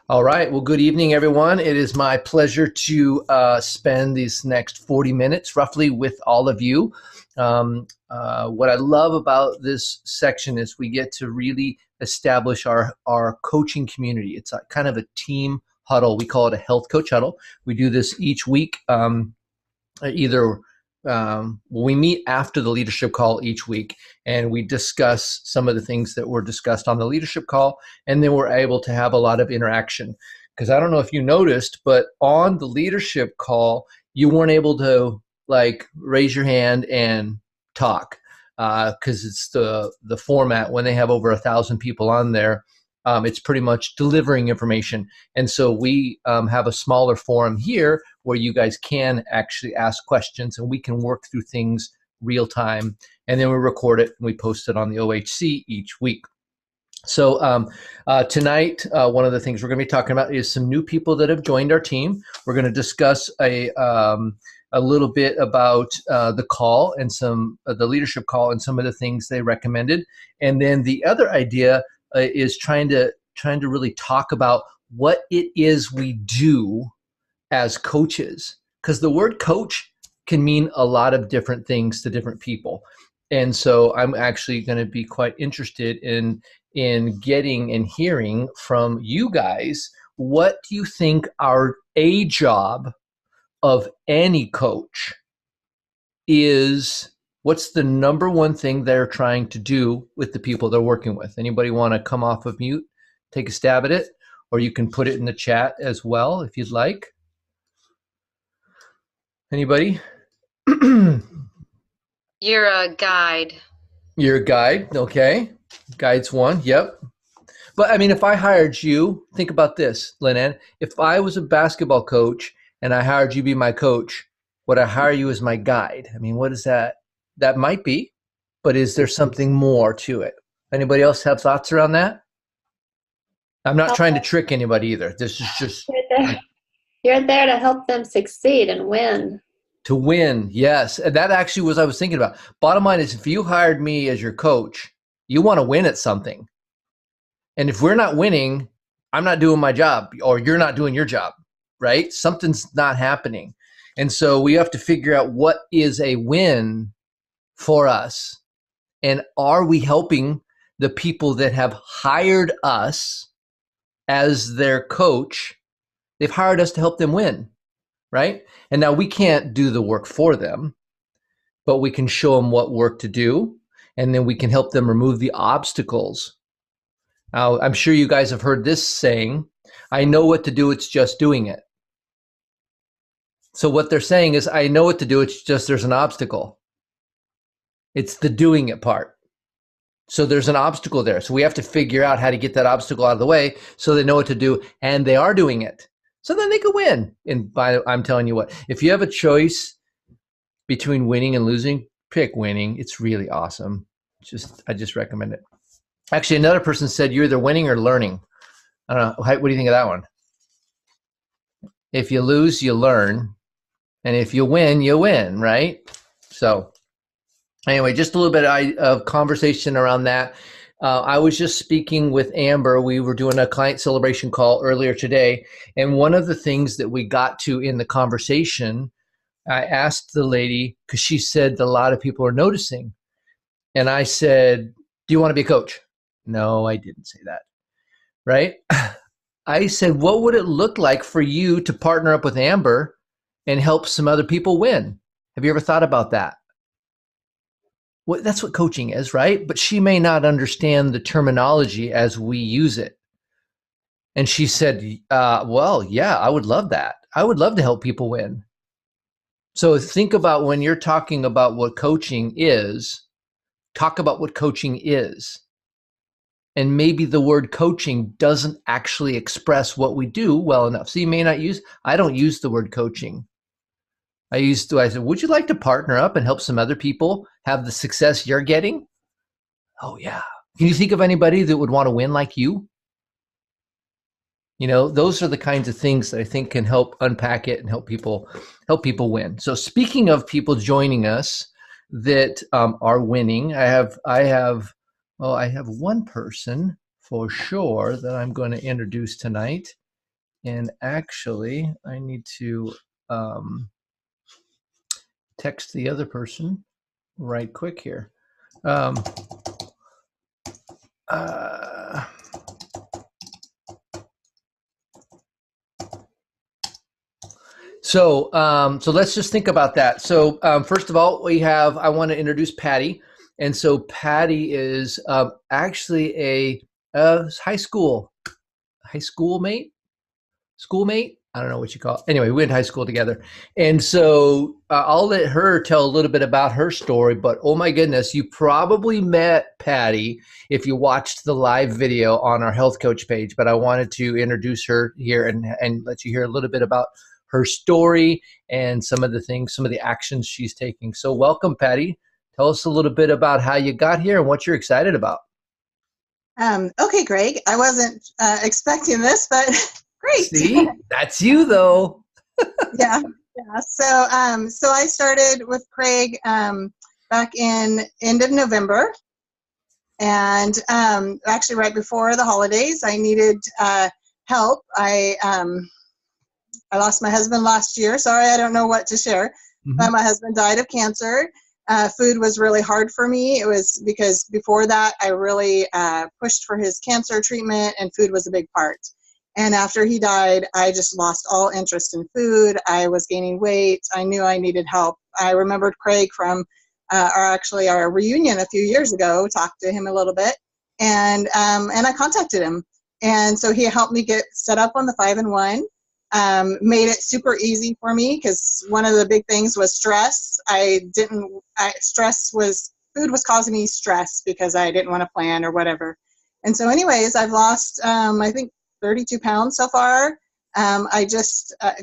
All right. Well, good evening, everyone. It is my pleasure to spend these next 40 minutes roughly with all of you. What I love about this section is we get to really establish our coaching community. It's a kind of a team huddle. We call it a health coach huddle. We do this each week. Either we meet after the leadership call each week and we discuss some of the things that were discussed on the leadership call, and then we're able to have a lot of interaction. Because I don't know if you noticed, but on the leadership call you weren't able to like raise your hand and talk, because it's the format when they have over 1,000 people on there. It's pretty much delivering information. And so we have a smaller forum here where you guys can actually ask questions and we can work through things real time. And then we record it and we post it on the OHC each week. So tonight, one of the things we're going to be talking about is some new people that have joined our team. We're going to discuss a little bit about the call and some the leadership call and some of the things they recommended. And then the other idea is trying to really talk about what it is we do as coaches, because the word coach can mean a lot of different things to different people. And so I'm actually going to be quite interested in getting and hearing from you guys. What do you think a job of any coach is? What's the number one thing they're trying to do with the people they're working with? Anybody want to come off of mute, take a stab at it? Or you can put it in the chat as well if you'd like. Anybody? You're a guide. You're a guide, okay. Guide's one, yep. But I mean, if I hired you, think about this, Lynn. If I was a basketball coach and I hired you to be my coach, would I hire you as my guide? I mean, what is that? That might be, but is there something more to it? Anybody else have thoughts around that? I'm not trying to trick anybody either. This is just you're there to help them succeed and win. To win, yes. And that actually was I was thinking about. Bottom line is, if you hired me as your coach, you want to win at something. And if we're not winning, I'm not doing my job, or you're not doing your job, right? Something's not happening. And so we have to figure out what is a win for us. And are we helping the people that have hired us as their coach? They've hired us to help them win, right? And now we can't do the work for them, but we can show them what work to do, and then we can help them remove the obstacles. Now, I'm sure you guys have heard this saying, I know what to do, it's just doing it. So what they're saying is, I know what to do, it's just there's an obstacle. It's the doing it part. So there's an obstacle there. So we have to figure out how to get that obstacle out of the way so they know what to do, and they are doing it. So then they could win. And I'm telling you what, if you have a choice between winning and losing, pick winning. It's really awesome. I just recommend it. Actually, another person said you're either winning or learning. I don't know. What do you think of that one? If you lose, you learn. And if you win, right? So anyway, just a little bit of conversation around that. I was just speaking with Amber. We were doing a client celebration call earlier today. And one of the things that we got to in the conversation, I asked the lady, because she said that a lot of people are noticing. And I said, do you want to be a coach? No, I didn't say that, right? I said, what would it look like for you to partner up with Amber and help some other people win? Have you ever thought about that? Well, that's what coaching is, right? But she may not understand the terminology as we use it. And she said, well, yeah, I would love that. I would love to help people win. So think about when you're talking about what coaching is, talk about what coaching is. And maybe the word coaching doesn't actually express what we do well enough. So you may not I don't use the word coaching. I said, would you like to partner up and help some other people have the success you're getting? Oh yeah. Can you think of anybody that would want to win like you? You know, those are the kinds of things that I think can help unpack it and help people win. So speaking of people joining us that are winning, I have one person for sure that I'm going to introduce tonight. And actually, I need to text the other person right quick here. So let's just think about that. So first of all, I want to introduce Patti. And so Patti is actually a schoolmate. I don't know what you call it. Anyway, we went to high school together. And so I'll let her tell a little bit about her story. But oh my goodness, you probably met Patti if you watched the live video on our health coach page. But I wanted to introduce her here and let you hear a little bit about her story and some of the actions she's taking. So welcome, Patti. Tell us a little bit about how you got here and what you're excited about. Okay, Greg. I wasn't expecting this, but great. See, that's you though. Yeah. So I started with Craig back in end of November, and actually right before the holidays, I needed help. I lost my husband last year. Sorry, I don't know what to share. Mm-hmm. But my husband died of cancer. Food was really hard for me. It was because before that, I really pushed for his cancer treatment, and food was a big part. And after he died, I just lost all interest in food. I was gaining weight. I knew I needed help. I remembered Craig from our reunion a few years ago, talked to him a little bit, and I contacted him. And so he helped me get set up on the 5-in-1. Made it super easy for me because one of the big things was stress. Food was causing me stress because I didn't want to plan or whatever. And so anyways, I've lost, I think 32 pounds so far.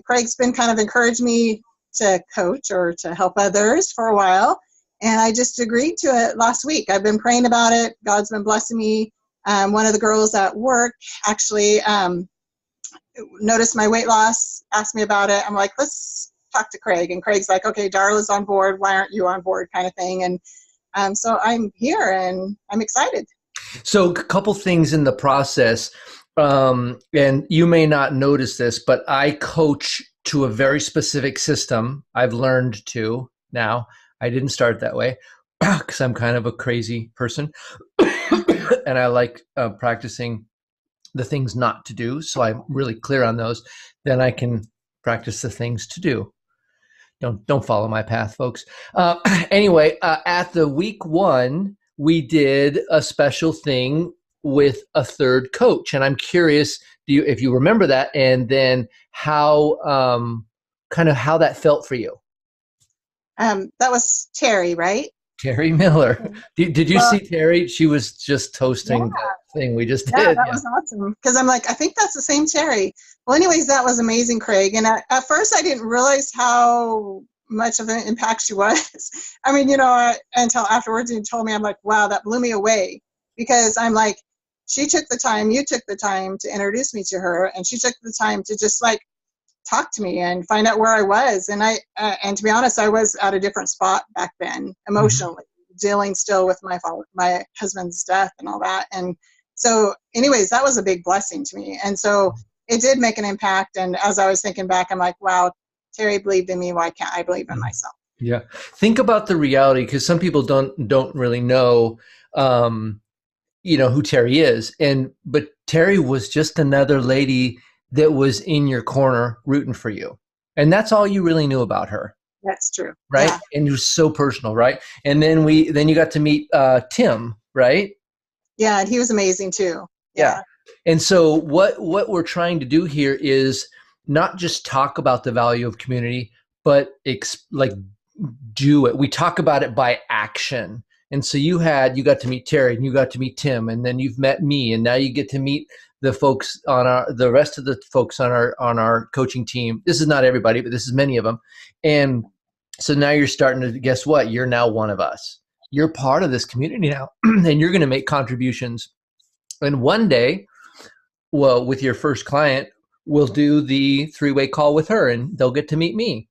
Craig's been kind of encouraged me to coach or to help others for a while. And I just agreed to it last week. I've been praying about it. God's been blessing me. One of the girls at work actually, noticed my weight loss, asked me about it. I'm like, let's talk to Craig. And Craig's like, okay, Darla's on board. Why aren't you on board, kind of thing. And so I'm here and I'm excited. So a couple things in the process. And you may not notice this, but I coach to a very specific system. I've learned to now. I didn't start that way because I'm kind of a crazy person. And I like practicing the things not to do. So I'm really clear on those. Then I can practice the things to do. Don't follow my path, folks. Anyway, at the week 1, we did a special thing with a third coach. And I'm curious, if you remember that, and then how that felt for you. That was Terry, right? Terry Miller. Did you see Terry? She was just toasting the thing we just did. Yeah, that was awesome. Because I'm like, I think that's the same Terry. Well, anyways, that was amazing, Craig. And at first, I didn't realize how much of an impact she was. I mean, until afterwards, you told me, I'm like, wow, that blew me away. Because I'm like, she took the time, you took the time to introduce me to her, and she took the time to just like talk to me and find out where I was. And and to be honest, I was at a different spot back then, emotionally, dealing still with my husband's death and all that. And so anyways, that was a big blessing to me. And so it did make an impact. And as I was thinking back, I'm like, wow, Terry believed in me. Why can't I believe in myself? Yeah. Think about the reality, because some people don't really know, who Terry is. But Terry was just another lady that was in your corner rooting for you. And that's all you really knew about her. That's true. Right. Yeah. And it was so personal. Right. And then you got to meet Tim, right? Yeah. And he was amazing too. Yeah. And so what we're trying to do here is not just talk about the value of community, but do it. We talk about it by action. And so you got to meet Terry, and you got to meet Tim, and then you've met me, and now you get to meet the folks the rest of the folks on our coaching team. This is not everybody, but this is many of them. And so now you're starting to, guess what? You're now one of us. You're part of this community now, and you're going to make contributions. And one day, well, with your first client, we'll do the 3-way call with her, and they'll get to meet me.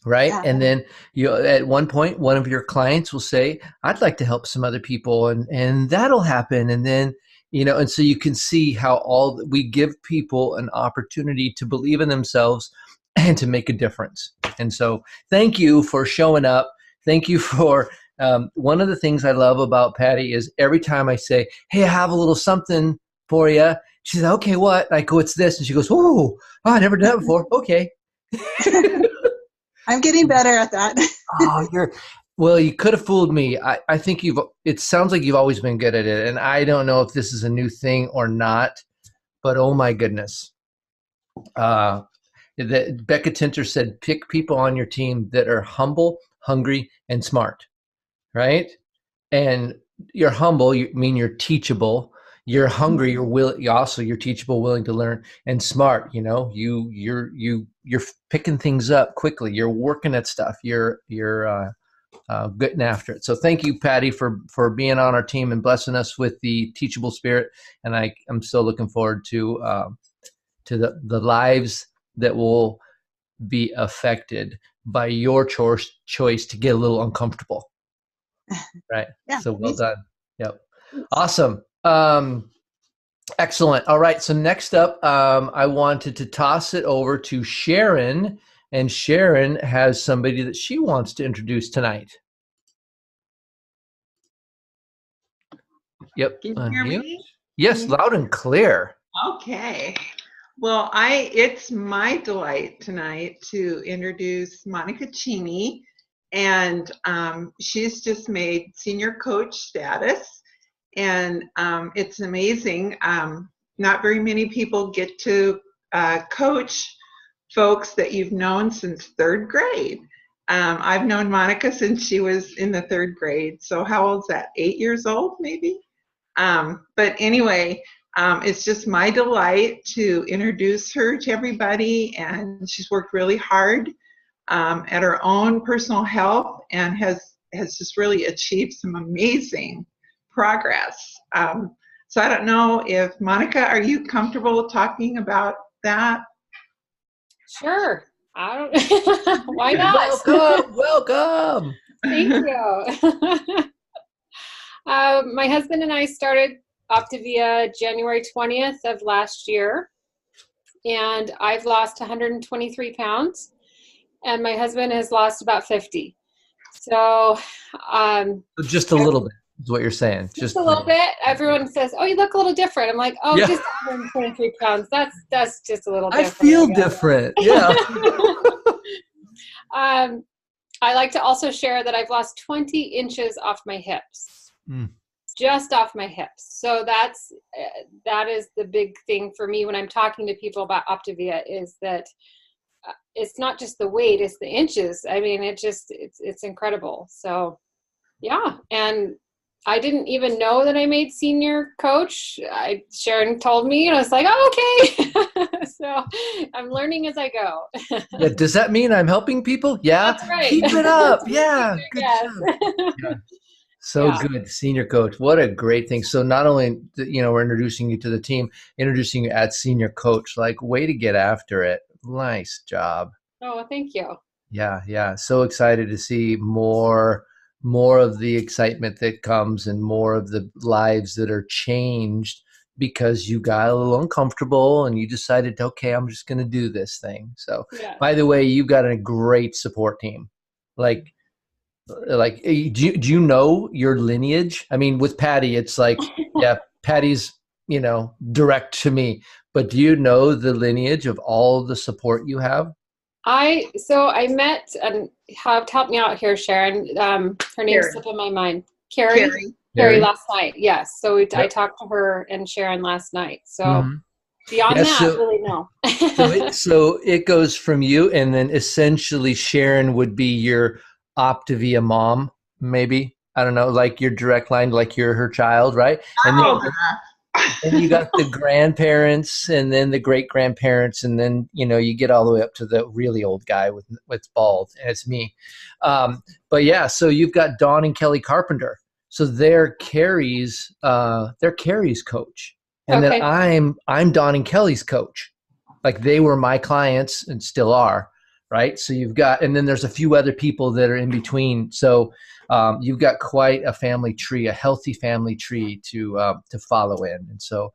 Right. Yeah. And then at one point, one of your clients will say, I'd like to help some other people, and that'll happen. And then and so you can see how we give people an opportunity to believe in themselves and to make a difference. And so thank you for showing up. Thank you for, one of the things I love about Patti is every time I say, hey, I have a little something for you. She says, okay, what? I go, it's this. And she goes, oh, I never done that before. Okay. I'm getting better at that. Well, you could have fooled me. I think it sounds like you've always been good at it. And I don't know if this is a new thing or not, but oh my goodness. Becca Tinter said, pick people on your team that are humble, hungry, and smart, right? And you're humble, you mean you're teachable. You're hungry, you're teachable, willing to learn, and smart. You're picking things up quickly. You're working at stuff. You're getting after it. So thank you, Patti, for being on our team and blessing us with the teachable spirit. And I'm still looking forward to the lives that will be affected by your choice to get a little uncomfortable. Right. Yeah, so well done. Yep. Awesome. Excellent. All right. So next up, I wanted to toss it over to Sharon, and Sharon has somebody that she wants to introduce tonight. Yep. Can you hear me? Yes, loud and clear. Okay. Well, it's my delight tonight to introduce Monica Cheney, and she's just made senior coach status, and it's amazing. Not very many people get to coach folks that you've known since third grade. I've known Monica since she was in the third grade. So how old is that? 8 years old, maybe? But anyway, it's just my delight to introduce her to everybody, and she's worked really hard at her own personal health and has just really achieved some amazing progress. So I don't know if, Monica, are you comfortable talking about that? Sure. Why not? Welcome. Thank you. My husband and I started Optavia January 20th of last year, and I've lost 123 pounds, and my husband has lost about 50. So just a little bit is what you're saying. Just a little bit. Everyone says, "Oh, you look a little different." I'm like, "Oh, yeah. Just 123 pounds. That's just a little different." I feel different. Yeah. I like to also share that I've lost 20 inches off my hips. Just off my hips. So that is the big thing for me when I'm talking to people about Optavia, is that it's not just the weight, it's the inches. I mean, it's incredible. So yeah. And I didn't even know that I made senior coach. Sharon told me, and I was like, oh, okay. So I'm learning as I go. Yeah. Does that mean I'm helping people? Yeah. That's right. Keep it up. Yeah. Good Yes. job. Yeah. So good. Senior coach. What a great thing. So not only, we're introducing you to the team, introducing you as senior coach, like, way to get after it. Nice job. Oh, thank you. Yeah. Yeah. So excited to see more of the excitement that comes and more of the lives that are changed because you got a little uncomfortable and you decided, okay, I'm just going to do this thing. So by the way, you've got a great support team. Like, do you know your lineage? I mean, with Patti, it's like, yeah, Patti's, direct to me, but do you know the lineage of all the support you have? I met, and help me out here, Sharon. Her name's slipping my mind. Carrie last night. Yes. So I talked to her and Sharon last night. So beyond that, I really know. so it goes from you, and then essentially Sharon would be your Optavia mom, maybe. I don't know, like your direct line, like you're her child, right? And then you got the grandparents, and then the great grandparents, and then you get all the way up to the really old guy with bald, and it's me. But yeah, so you've got Dawn and Kelly Carpenter. So they're Carrie's coach, and then I'm Dawn and Kelly's coach. Like, they were my clients and still are. Right. So you've got, and then there's a few other people that are in between. So you've got quite a family tree, a healthy family tree to follow in. And so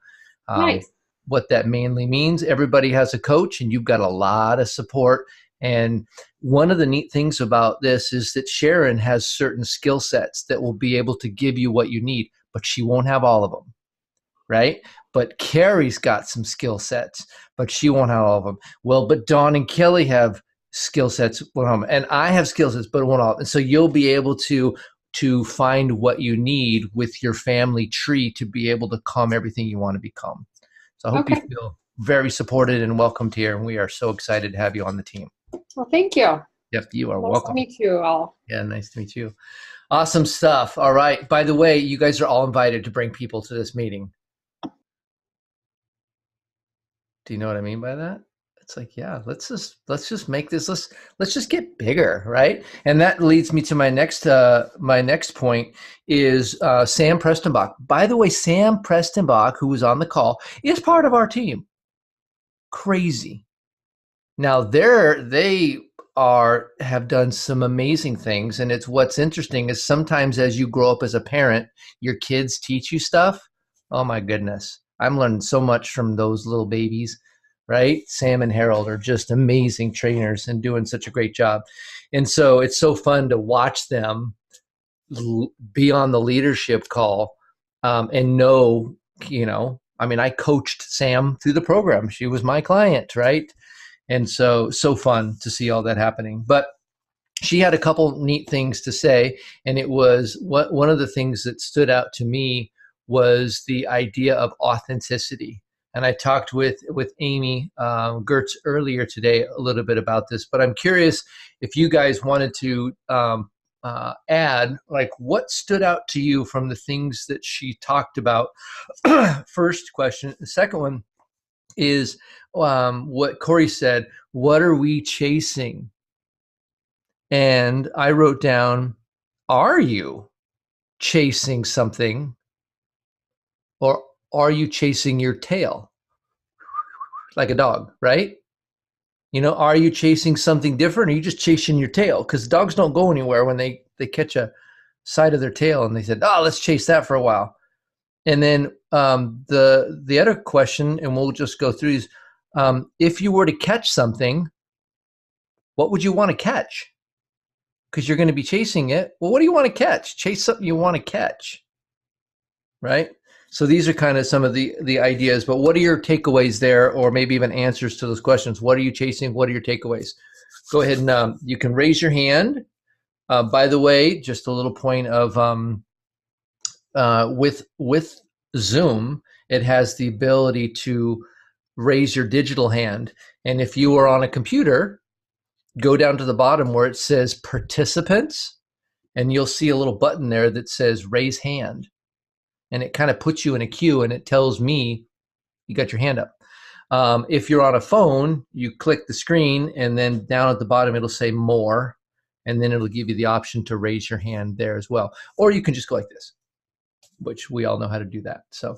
Nice. what that mainly means, everybody has a coach and you've got a lot of support. And one of the neat things about this is that Sharon has certain skill sets that will be able to give you what you need, but she won't have all of them, right? But Carrie's got some skill sets, but she won't have all of them. Well, but Dawn and Kelly have skill sets, and I have skill sets, but won't all. And so you'll be able to find what you need with your family tree to be able to become everything you want to become. So I hope you feel very supported and welcomed here, and we are so excited to have you on the team. Well, thank you. Yep, you are Nice welcome. to meet you all. Yeah, nice to meet you. Awesome stuff. All right. By the way, you guys are all invited to bring people to this meeting. Do you know what I mean by that? It's like, yeah, let's just make this, let's just get bigger, right? And that leads me to my next point is Sam Prestonbach. By the way, Sam Prestonbach, who was on the call, is part of our team. Crazy. Now they have done some amazing things, and it's what's interesting is sometimes as you grow up as a parent, your kids teach you stuff. Oh my goodness, I'm learning so much from those little babies. Right? Sam and Harold are just amazing trainers and doing such a great job. And so it's so fun to watch them be on the leadership call and know, I mean, I coached Sam through the program. She was my client, right? And so fun to see all that happening. But she had a couple neat things to say. And it was one of the things that stood out to me was the idea of authenticity. And I talked with Amy Gertz earlier today a little bit about this, but I'm curious if you guys wanted to add, like, what stood out to you from the things that she talked about. First question. The second one is what Corey said, what are we chasing? And I wrote down, are you chasing something, or are you chasing your tail? Like a dog, right? Are you chasing something different, or are you just chasing your tail? Because dogs don't go anywhere when they catch a side of their tail and they said, oh, let's chase that for a while. And then the other question, and we'll just go through these, if you were to catch something, what would you want to catch? Because you're going to be chasing it. Well, what do you want to catch? Chase something you want to catch, right? So these are kind of some of the ideas, but what are your takeaways there, or maybe even answers to those questions? What are you chasing? What are your takeaways? Go ahead and you can raise your hand. By the way, just a little point of with Zoom, it has the ability to raise your digital hand. And if you are on a computer, go down to the bottom where it says participants, and you'll see a little button there that says raise hand. And it kind of puts you in a queue, and it tells me you got your hand up. If you're on a phone, you click the screen, and then down at the bottom, it'll say more, and then it'll give you the option to raise your hand there as well. Or you can just go like this, which we all know how to do that. So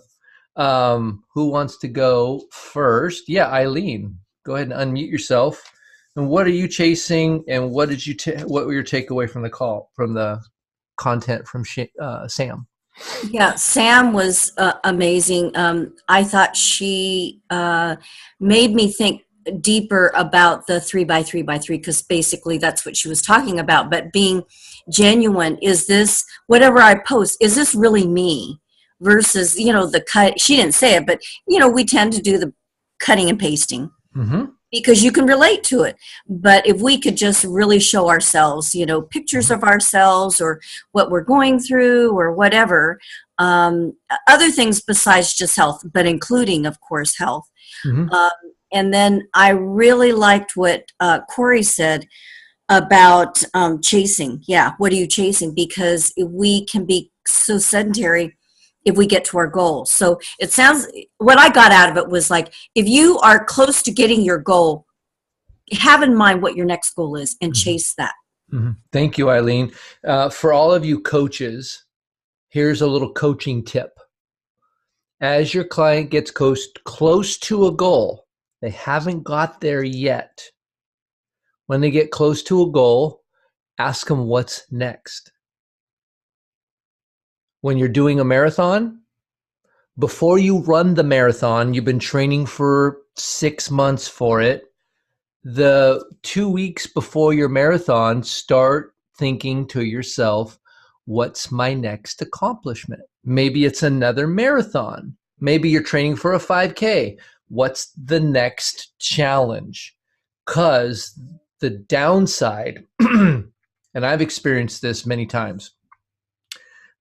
who wants to go first? Yeah, Eileen, go ahead and unmute yourself. And what are you chasing, and what were your takeaway from the call, from the content from Sam? Yeah, Sam was amazing. I thought she made me think deeper about the 3x3x3, because basically that's what she was talking about. But being genuine, is this, whatever I post, is this really me? Versus, the cut, she didn't say it, but, we tend to do the cutting and pasting. Mm-hmm. Because you can relate to it. But if we could just really show ourselves, pictures of ourselves or what we're going through or whatever, other things besides just health, but including, of course, health. Mm-hmm. And then I really liked what Corey said about chasing. Yeah, what are you chasing? Because we can be so sedentary if we get to our goal. So it sounds, what I got out of it was like, if you are close to getting your goal, have in mind what your next goal is and chase that. Mm-hmm. Thank you, Eileen. For all of you coaches, here's a little coaching tip. As your client gets close to a goal, they haven't got there yet. When they get close to a goal, ask them what's next. when you're doing a marathon, before you run the marathon, you've been training for 6 months for it. The 2 weeks before your marathon, start thinking to yourself, what's my next accomplishment? Maybe it's another marathon. Maybe you're training for a 5K. What's the next challenge? Because the downside, and I've experienced this many times,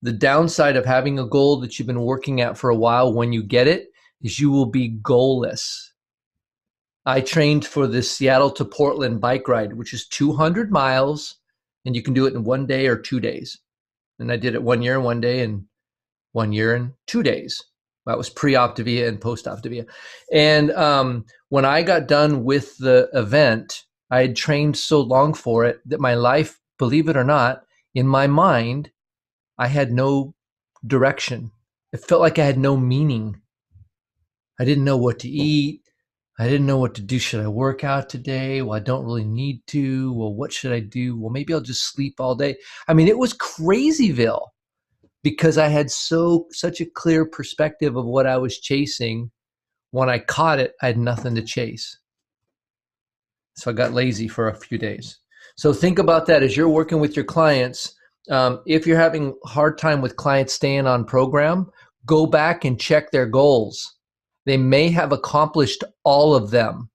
the downside of having a goal that you've been working at for a while, when you get it, is you will be goalless. I trained for the Seattle to Portland bike ride, which is 200 miles, and you can do it in 1 day or 2 days. And I did it 1 year in 1 day and 1 year in 2 days. That was pre-Optavia and post-Optavia. And when I got done with the event, I had trained so long for it that my life, believe it or not, in my mind, I had no direction. It felt like I had no meaning. I didn't know what to eat. I didn't know what to do. Should I work out today? Well, I don't really need to. Well, what should I do? Well, maybe I'll just sleep all day. I mean, it was crazyville because I had such a clear perspective of what I was chasing. When I caught it, I had nothing to chase. So I got lazy for a few days. So think about that as you're working with your clients. If you're having a hard time with clients staying on program, go back and check their goals. They may have accomplished all of them.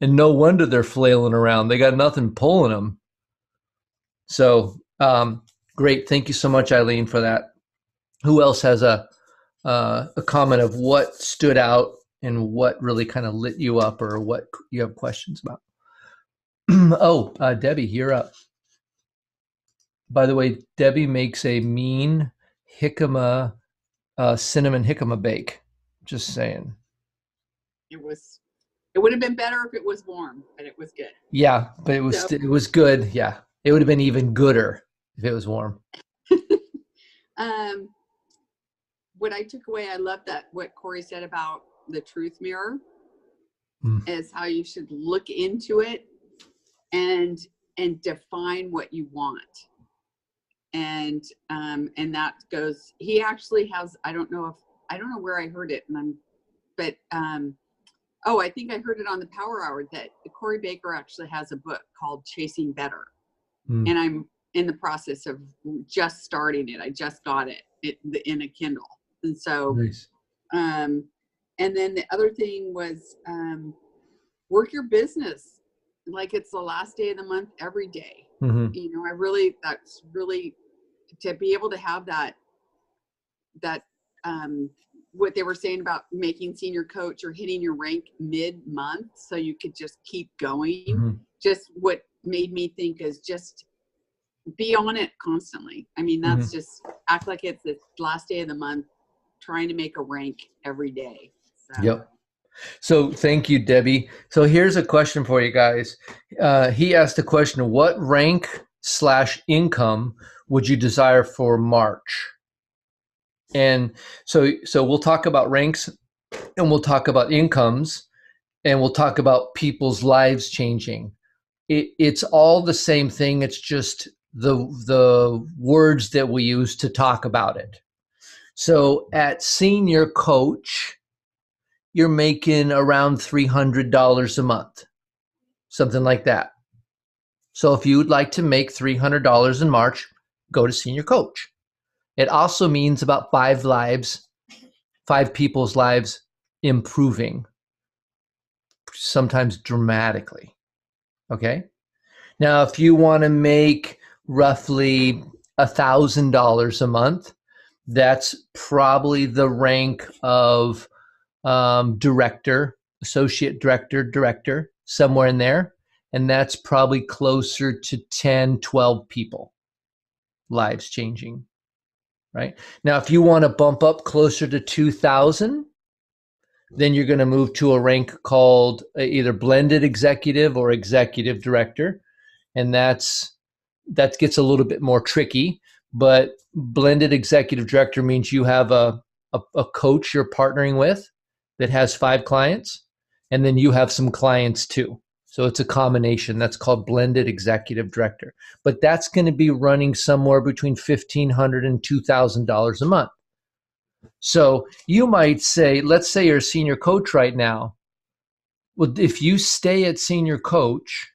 And no wonder they're flailing around. They got nothing pulling them. So great. Thank you so much, Eileen, for that. Who else has a comment of what stood out and what really kind of lit you up or what you have questions about? Debbie, you're up. By the way, Debbie makes a mean jicama, cinnamon jicama bake. Just saying. It would have been better if it was warm, but it was good. Yeah, but it was good. Yeah, it would have been even gooder if it was warm. What I took away, I love that what Corey said about the truth mirror, is how you should look into it and define what you want. And that goes, he actually has, I don't know where I heard it, I think I heard it on the Power Hour that Corey Baker actually has a book called Chasing Better. And I'm in the process of just starting it. I just got it in a Kindle. And so, nice. And then the other thing was, work your business like it's the last day of the month every day. You know, that's really to be able to have that what they were saying about making senior coach or hitting your rank mid-month so you could just keep going. Just what made me think is just be on it constantly. I mean, that's just act like it's the last day of the month, trying to make a rank every day. So. Yep. So thank you, Debbie. So here's a question for you guys. He asked the question, what rank/income would you desire for March? And so we'll talk about ranks and we'll talk about incomes and we'll talk about people's lives changing. It's all the same thing. It's just the words that we use to talk about it. So at senior coach, you're making around $300 a month, something like that. So if you would like to make $300 in March, go to senior coach. It also means about 5 people's lives improving, sometimes dramatically. Okay. Now, if you want to make roughly $1,000 a month, that's probably the rank of director, associate director, somewhere in there. And that's probably closer to 10, 12 people, lives changing, right? Now, if you want to bump up closer to 2,000, then you're going to move to a rank called either blended executive or executive director. And that gets a little bit more tricky, but blended executive director means you have a coach you're partnering with that has 5 clients, and then you have some clients too. So it's a combination. That's called blended executive director. But that's going to be running somewhere between $1,500 and $2,000 a month. So you might say, let's say you're a senior coach right now. Well, if you stay at senior coach,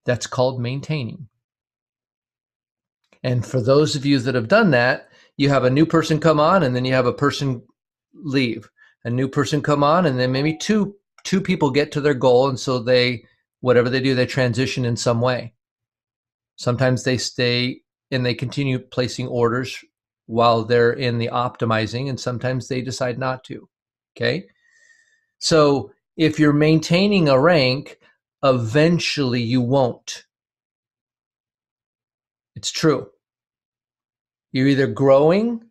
that's called maintaining. And for those of you that have done that, you have a new person come on and then you have a person leave. A new person come on and then maybe two people get to their goal, and so whatever they do, they transition in some way. Sometimes they stay and they continue placing orders while they're in the optimizing, and sometimes they decide not to. Okay? So if you're maintaining a rank, eventually you won't. It's true. You're either growing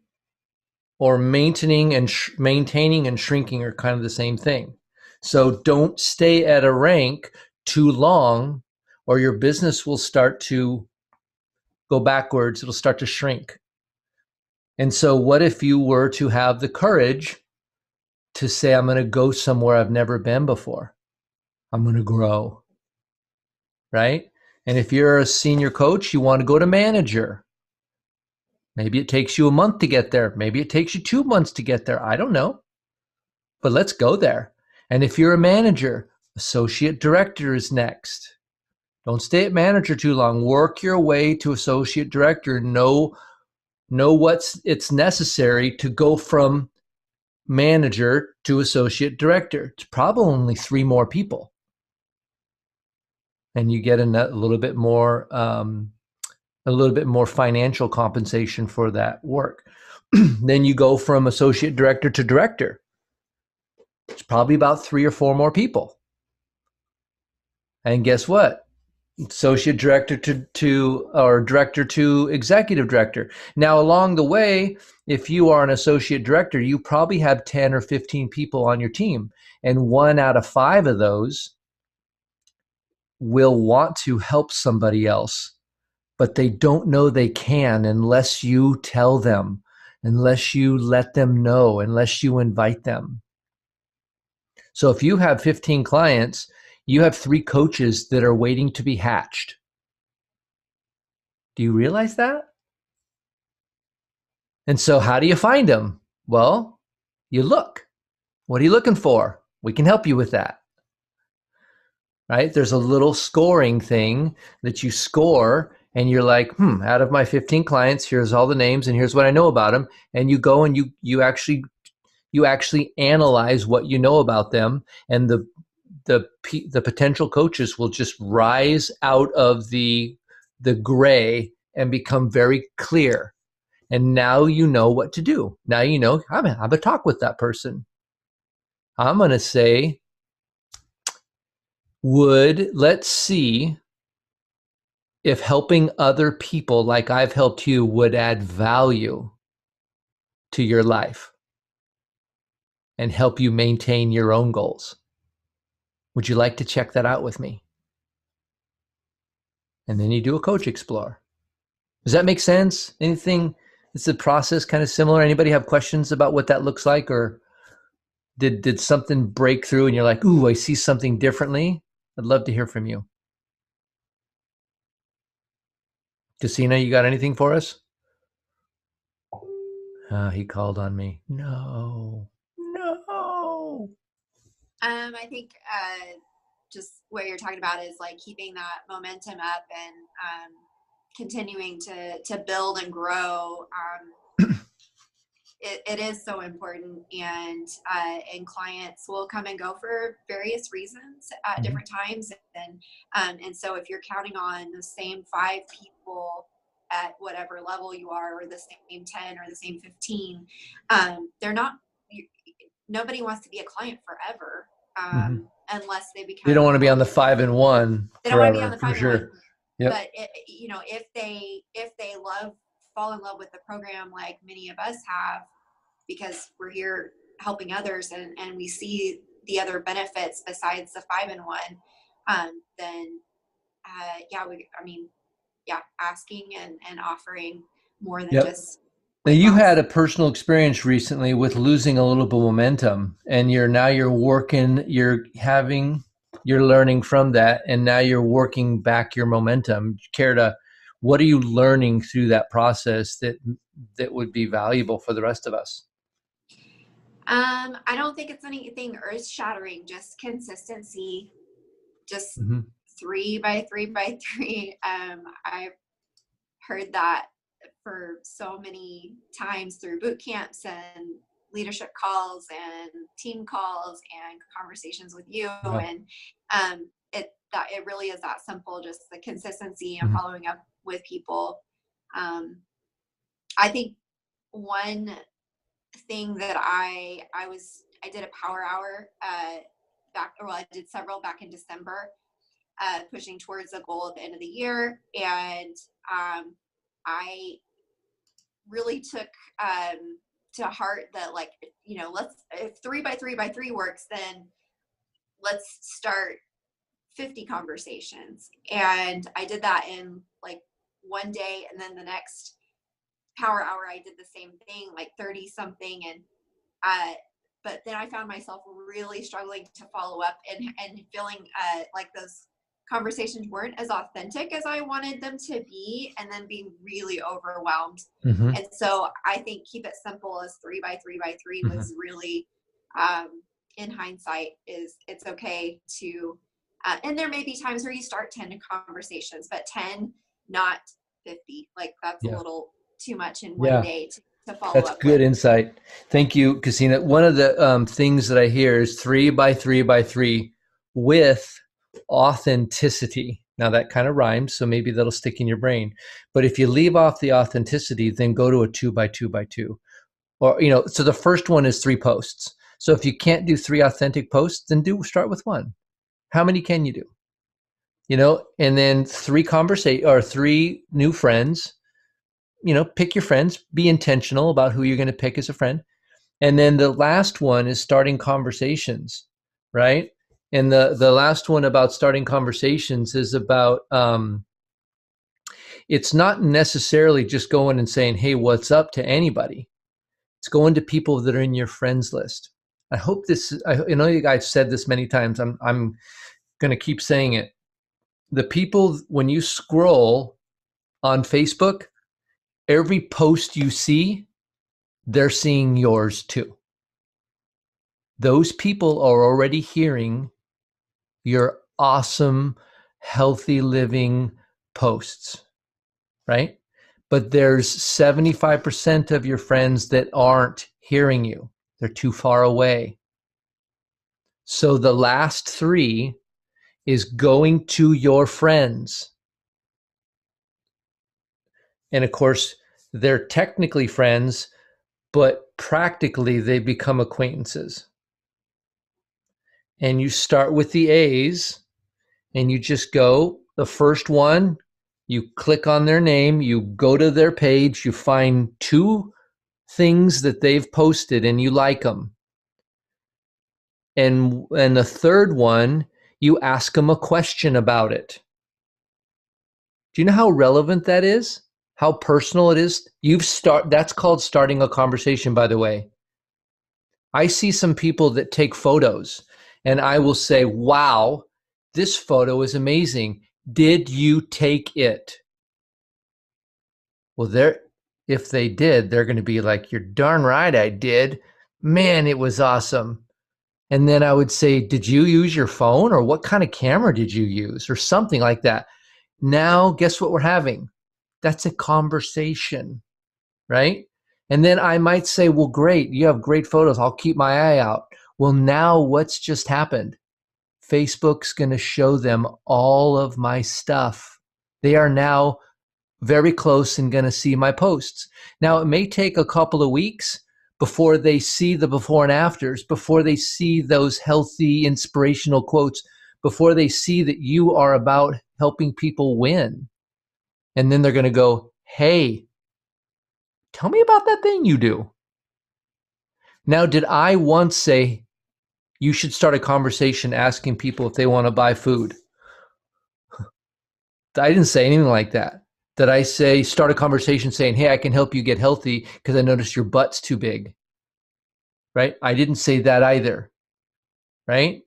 or maintaining and shrinking are kind of the same thing. So don't stay at a rank too long, or your business will start to go backwards. It'll start to shrink. And so what if you were to have the courage to say, I'm going to go somewhere I've never been before. I'm going to grow, right? And if you're a senior coach, you want to go to manager. Maybe it takes you a month to get there. Maybe it takes you 2 months to get there. I don't know. But let's go there. And if you're a manager, associate director is next. Don't stay at manager too long. Work your way to associate director. Know it's necessary to go from manager to associate director. It's probably only 3 more people. And you get a little bit more financial compensation for that work. Then you go from associate director to director. It's probably about 3 or 4 more people. And guess what? Associate director or director to executive director. Now, along the way, if you are an associate director, you probably have 10 or 15 people on your team. And 1 out of 5 of those will want to help somebody else, but they don't know they can unless you tell them, unless you let them know, unless you invite them. So if you have 15 clients, you have 3 coaches that are waiting to be hatched. Do you realize that? And so how do you find them? Well, you look. What are you looking for? We can help you with that. Right? There's a little scoring thing that you score, and you're like, out of my 15 clients, here's all the names and here's what I know about them. And you go and you actually analyze what you know about them, and the potential coaches will just rise out of the gray and become very clear. And now you know what to do. Now you know, I'm going to have a talk with that person. I'm going to say, let's see if helping other people like I've helped you would add value to your life and help you maintain your own goals. Would you like to check that out with me? And then you do a coach explore. Does that make sense? Anything? Is the process kind of similar? Anybody have questions about what that looks like? Or did something break through and you're like, ooh, I see something differently? I'd love to hear from you. Casina, you got anything for us? He called on me. No. I think just what you're talking about is like keeping that momentum up and continuing to build and grow. It is so important, and clients will come and go for various reasons at different times, and so if you're counting on the same 5 people at whatever level you are, or the same 10 or the same 15, nobody wants to be a client forever, unless they become. They don't want to be on the 5 and 1 They don't want to be on the 5 for sure. Yep. But if they fall in love with the program, like many of us have, because we're here helping others, and we see the other benefits besides the 5 and 1, then asking and offering more than just. Now, you had a personal experience recently with losing a little bit of momentum, and you're having you're learning from that, and now you're working back your momentum. What are you learning through that process that would be valuable for the rest of us? I don't think it's anything earth shattering, just consistency, just 3 by 3 by 3. I've heard that for so many times through boot camps and leadership calls and team calls and conversations with you. And it really is that simple, just the consistency and following up with people. I think one thing that I did a power hour I did several back in December, pushing towards a goal at the end of the year. And I really took to heart that, like, if 3 by 3 by 3 works, then let's start 50 conversations. And I did that in like one day, and then the next power hour I did the same thing, like 30 something. And but then I found myself really struggling to follow up and feeling like those conversations weren't as authentic as I wanted them to be, and then being really overwhelmed. And so I think keep it simple as 3 by 3 by 3 was really, in hindsight, it's okay to, and there may be times where you start 10 conversations, but 10, not 50. Like that's a little too much in one day to follow up. That's good insight. Thank you, Casina. One of the things that I hear is 3 by 3 by 3 with authenticity. Now that kind of rhymes, so maybe that'll stick in your brain. But if you leave off the authenticity, then go to a 2 by 2 by 2. Or, so the first one is 3 posts. So if you can't do 3 authentic posts, then start with 1. How many can you do? And then 3 new friends. Pick your friends, be intentional about who you're going to pick as a friend. And then the last one is starting conversations, right? And the last one about starting conversations is about, it's not necessarily just going and saying, hey, what's up to anybody. It's going to people that are in your friends list. I hope I know you guys said this many times. I'm going to keep saying it. The people, when you scroll on Facebook, every post you see, they're seeing yours too. Those people are already hearing your awesome, healthy living posts, right? But there's 75% of your friends that aren't hearing you. They're too far away. So the last 3 is going to your friends. And of course, they're technically friends, but practically they become acquaintances. And you start with the A's, and you just go, the first one, you click on their name, you go to their page, you find 2 things that they've posted and you like them. And the third one, you ask them a question about it. Do you know how relevant that is? How personal it is? That's called starting a conversation, by the way. I see some people that take photos, and I will say, wow, this photo is amazing. Did you take it? Well, if they did, they're going to be like, you're darn right I did. Man, it was awesome. And then I would say, did you use your phone, or what kind of camera did you use, or something like that? Now, guess what we're having? That's a conversation, right? And then I might say, well, great, you have great photos. I'll keep my eye out. Well, now what's just happened? Facebook's going to show them all of my stuff. They are now very close and going to see my posts. Now, it may take a couple of weeks before they see the before and afters, before they see those healthy, inspirational quotes, before they see that you are about helping people win. And then they're going to go, hey, tell me about that thing you do. Now, did I once say, you should start a conversation asking people if they want to buy food? I didn't say anything like that. Did I say, start a conversation saying, hey, I can help you get healthy because I noticed your butt's too big? Right? I didn't say that either. Right?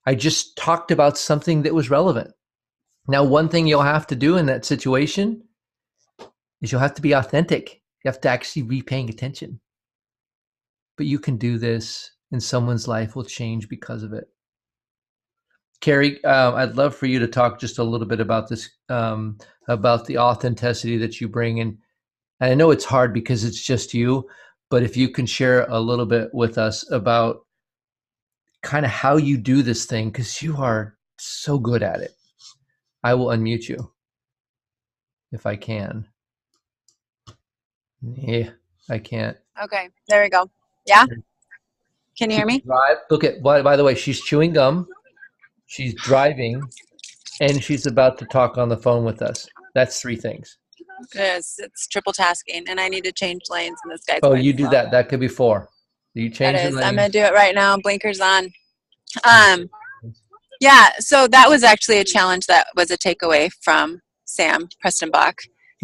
I just talked about something that was relevant. Now, one thing you'll have to do in that situation is you'll have to be authentic. You have to actually be paying attention. But you can do this, and someone's life will change because of it. Carrie, I'd love for you to talk just a little bit about this, about the authenticity that you bring in. And I know it's hard because it's just you, but if you can share a little bit with us about kind of how you do this thing, because you are so good at it. I will unmute you if I can. Yeah, I can't. Okay, there we go. Yeah? Can you hear me? Drive. Look at, by the way, she's chewing gum, she's driving, and she's about to talk on the phone with us. That's 3 things. It's triple tasking, and I need to change lanes, and this guy's Oh, going you do slow. that. That could be 4. You change That the is. I'm lane. going to do it right now. Blinkers on. Yeah, so that was actually a challenge that was a takeaway from Sam Prestonbach,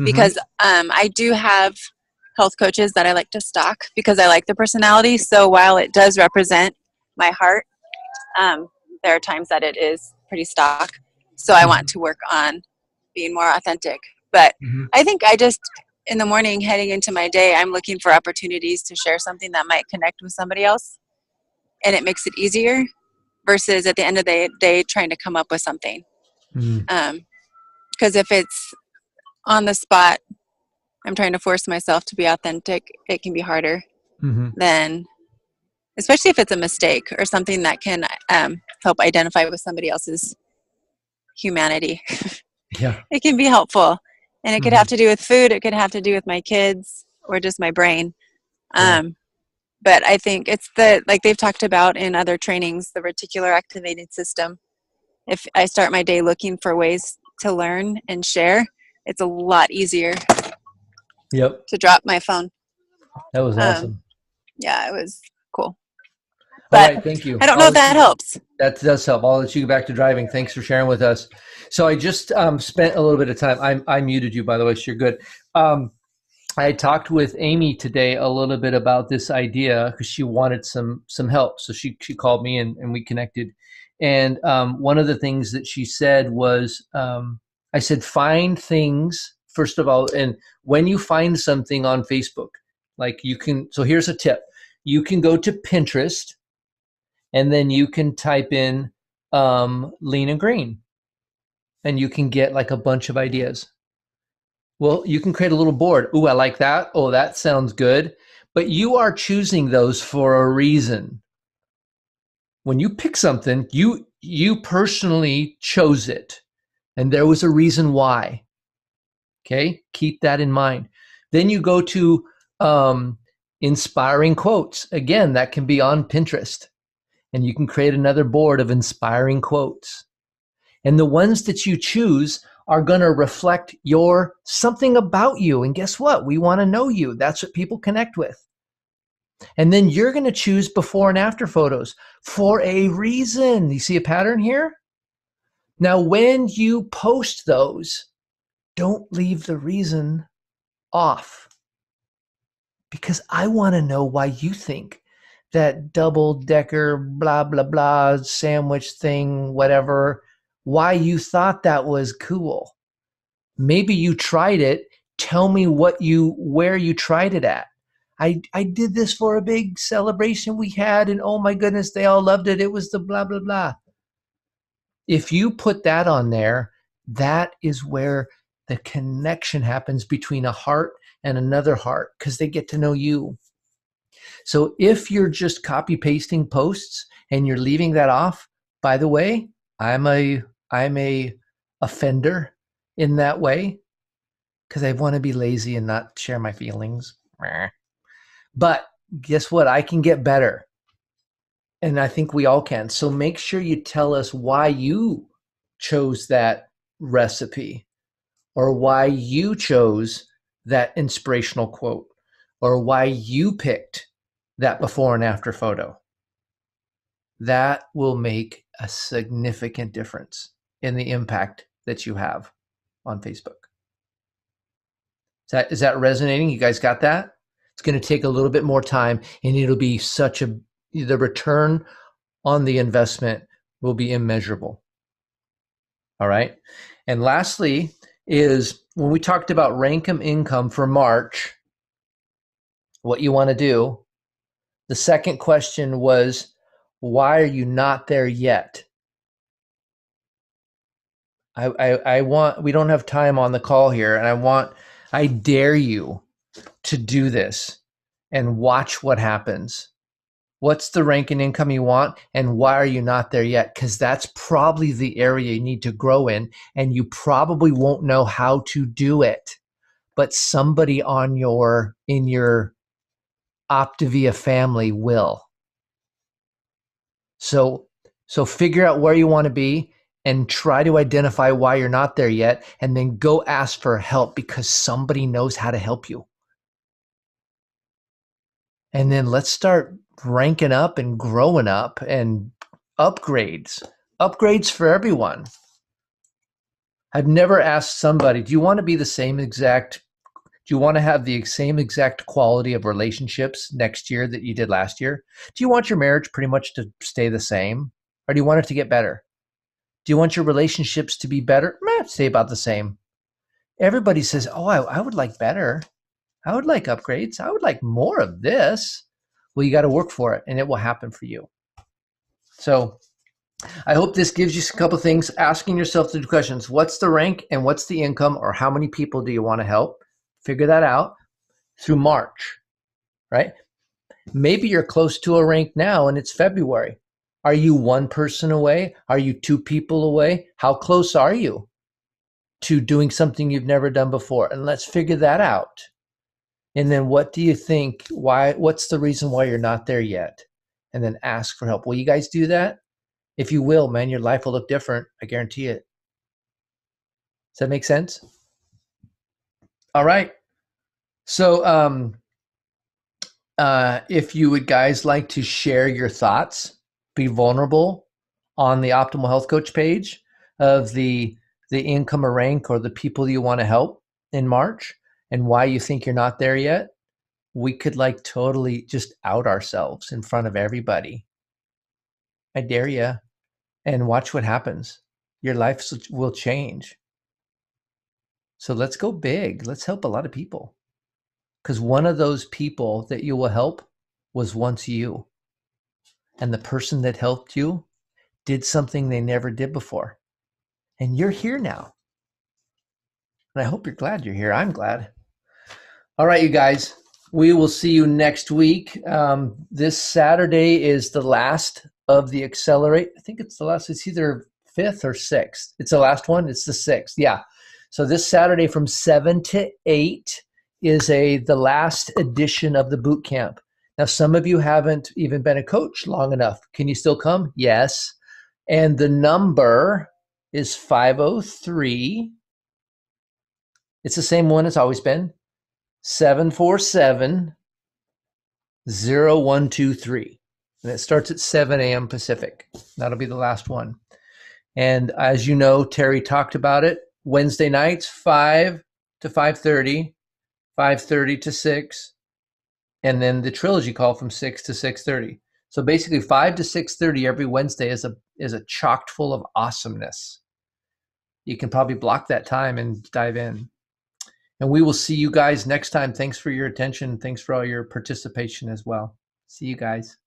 because I do have health coaches that I like to stalk because I like their personality. So while it does represent my heart, there are times that it is pretty stock. So I want to work on being more authentic. But I think I just, in the morning heading into my day, I'm looking for opportunities to share something that might connect with somebody else. And it makes it easier versus at the end of the day trying to come up with something. Because if it's on the spot, I'm trying to force myself to be authentic, it can be harder than, especially if it's a mistake or something that can help identify with somebody else's humanity. Yeah. It can be helpful. And it could have to do with food. It could have to do with my kids or just my brain. But I think it's like they've talked about in other trainings, the reticular activating system. If I start my day looking for ways to learn and share, it's a lot easier to drop my phone. That was awesome. Yeah, it was cool. All right, thank you. I don't know if that helps. That does help. I'll let you go back to driving. Thanks for sharing with us. So I just spent a little bit of time. I muted you, by the way, so you're good. I talked with Amy today a little bit about this idea because she wanted some help. So she called me and we connected. And one of the things that she said was, I said, find things, first of all, and when you find something on Facebook, like you can, so here's a tip. You can go to Pinterest and then you can type in lean and green and you can get like a bunch of ideas. Well, you can create a little board. Ooh, I like that. Oh, that sounds good. But you are choosing those for a reason. When you pick something, you personally chose it. And there was a reason why. Okay? Keep that in mind. Then you go to inspiring quotes. Again, that can be on Pinterest. And you can create another board of inspiring quotes. And the ones that you choose are going to reflect something about you. And guess what? We want to know you. That's what people connect with. And then you're going to choose before and after photos for a reason. You see a pattern here? Now, when you post those, don't leave the reason off. Because I want to know why you think that double-decker blah, blah, blah sandwich thing, whatever, why you thought that was cool. Maybe you tried it. Tell me where you tried it at. I did this for a big celebration we had, and oh my goodness, they all loved it. It was the blah, blah, blah. If you put that on there, that is where the connection happens between a heart and another heart because they get to know you. So if you're just copy pasting posts and you're leaving that off, by the way, I'm a offender in that way because I want to be lazy and not share my feelings. But guess what? I can get better. And I think we all can. So make sure you tell us why you chose that recipe or why you chose that inspirational quote or why you picked that before and after photo. That will make a significant difference in the impact that you have on Facebook. Is that resonating? You guys got that? It's going to take a little bit more time and it'll be the return on the investment will be immeasurable. All right. And lastly is when we talked about rank income for March, what you want to do. The second question was, why are you not there yet? We don't have time on the call here, and I dare you to do this and watch what happens. What's the rank and income you want, and why are you not there yet? Because that's probably the area you need to grow in, and you probably won't know how to do it, but somebody in your Optavia family will. So figure out where you want to be and try to identify why you're not there yet, and then go ask for help because somebody knows how to help you. And then let's start ranking up and growing up and upgrades for everyone. I've never asked somebody, do you want to have the same exact quality of relationships next year that you did last year? Do you want your marriage pretty much to stay the same? Or do you want it to get better? Do you want your relationships to be better? Stay about the same. Everybody says, oh, I would like better. I would like upgrades. I would like more of this. Well, you got to work for it, and it will happen for you. So I hope this gives you a couple of things. Asking yourself the questions: what's the rank and what's the income, or how many people do you want to help? Figure that out through March, right? Maybe you're close to a rank now and it's February. Are you one person away? Are you two people away? How close are you to doing something you've never done before? And let's figure that out. And then what do you think? What's the reason why you're not there yet? And then ask for help. Will you guys do that? If you will, man, your life will look different. I guarantee it. Does that make sense? All right. So if you would guys like to share your thoughts, be vulnerable on the Optimal Health Coach page of the income or rank or the people you want to help in March and why you think you're not there yet, we could like totally just out ourselves in front of everybody. I dare you. And watch what happens. Your life will change. So let's go big. Let's help a lot of people. Because one of those people that you will help was once you. And the person that helped you did something they never did before. And you're here now. And I hope you're glad you're here. I'm glad. All right, you guys. We will see you next week. This Saturday is the last of the Accelerate. I think it's the last. It's either 5th or 6th. It's the last one. It's the 6th. Yeah. So this Saturday from 7 to 8 is the last edition of the boot camp. Now, some of you haven't even been a coach long enough. Can you still come? Yes. And the number is 503. It's the same one it's always been. 747-0123. And it starts at 7 a.m. Pacific. That'll be the last one. And as you know, Terry talked about it. Wednesday nights, 5 to 5:30, 5:30 to 6, and then the trilogy call from 6 to 6:30. So basically 5 to 6:30 every Wednesday is a chocked full of awesomeness. You can probably block that time and dive in. And we will see you guys next time. Thanks for your attention. Thanks for all your participation as well. See you guys.